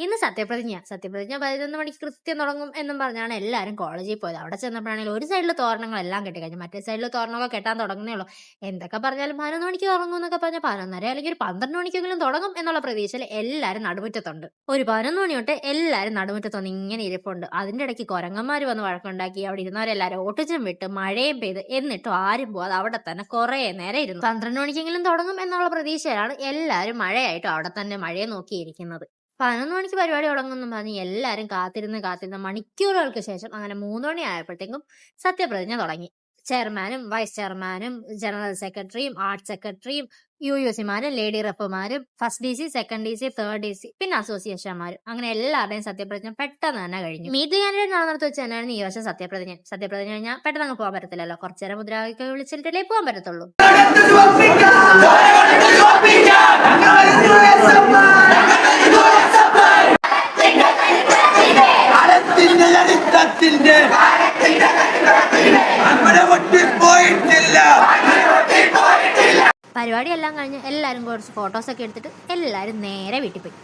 ഇന്ന് സത്യപ്രതിജ്ഞ 11 മണിക്ക് കൃത്യം തുടങ്ങും എന്നും പറഞ്ഞാണ് എല്ലാവരും കോളേജിൽ പോയത്. അവിടെ ചെന്നപ്പോഴാണെങ്കിൽ ഒരു സൈഡിൽ തോരണങ്ങളെല്ലാം കെട്ടി കഴിഞ്ഞു, മറ്റേ സൈഡിൽ തോരണങ്ങൾ കെട്ടാൻ തുടങ്ങുന്നേ ഉള്ളൂ. എന്തൊക്കെ പറഞ്ഞാലും 11 മണിക്ക് തുടങ്ങും എന്നൊക്കെ പറഞ്ഞാൽ 11:30 അല്ലെങ്കിൽ ഒരു 12 മണിക്കെങ്കിലും തുടങ്ങും എന്നുള്ള പ്രതീക്ഷയിൽ എല്ലാവരും നടുമുറ്റത്തുണ്ട്. ഒരു 11 മണി തൊട്ട് എല്ലാവരും നടുമുറ്റത്തൊന്ന് ഇങ്ങനെ ഇരിപ്പുണ്ട്. അതിന്റെ ഇടയ്ക്ക് കുരങ്ങന്മാർ വന്ന് വഴക്കുണ്ടാക്കി. അവിടെ ഇരുന്നവരെല്ലാവരും ഓട്ടിച്ചും വിട്ട് മഴയും പെയ്ത് എന്നിട്ടും ആരും പോകാതെ അവിടെ തന്നെ കുറേ നേരം ഇരുന്നു. 12 മണിക്കെങ്കിലും തുടങ്ങും എന്നുള്ള പ്രതീക്ഷയിലാണ് എല്ലാവരും മഴയായിട്ടും അവിടെ തന്നെ മഴയെ നോക്കിയിരിക്കുന്നത്. 11 മണിക്ക് പരിപാടി തുടങ്ങുമെന്നും പറഞ്ഞ് എല്ലാവരും കാത്തിരുന്ന് മണിക്കൂറുകൾക്ക് ശേഷം അങ്ങനെ 3 മണി ആയപ്പോഴത്തേക്കും സത്യപ്രതിജ്ഞ തുടങ്ങി. ചെയർമാനും വൈസ് ചെയർമാനും ജനറൽ സെക്രട്ടറിയും ആർട്ട് സെക്രട്ടറിയും UUC-മാരും ലേഡി റെപ്പുമാരും first DC, second DC, third DC, പിന്നെ അസോസിയേഷന്മാരും, അങ്ങനെ എല്ലാവരുടെയും സത്യപ്രതിജ്ഞ പെട്ടെന്ന് തന്നെ കഴിഞ്ഞു. മീറ്റ് കാൻഡിഡേറ്റ് നടന്നിടത്ത് വെച്ച് തന്നെയായിരുന്നു ഈ വർഷം സത്യപ്രതിജ്ഞ കഴിഞ്ഞാൽ പെട്ടെന്ന് അങ്ങ് പോകാൻ പറ്റത്തില്ലല്ലോ, കുറച്ചേരം മുദ്രാവാക്യം വിളിച്ചിട്ടല്ലേ പോകാൻ പറ്റത്തുള്ളൂ. പരിപാടിയെല്ലാം കഴിഞ്ഞ് എല്ലാവരും കുറച്ച് ഫോട്ടോസൊക്കെ എടുത്തിട്ട് എല്ലാവരും നേരെ വീട്ടിൽ പോയി.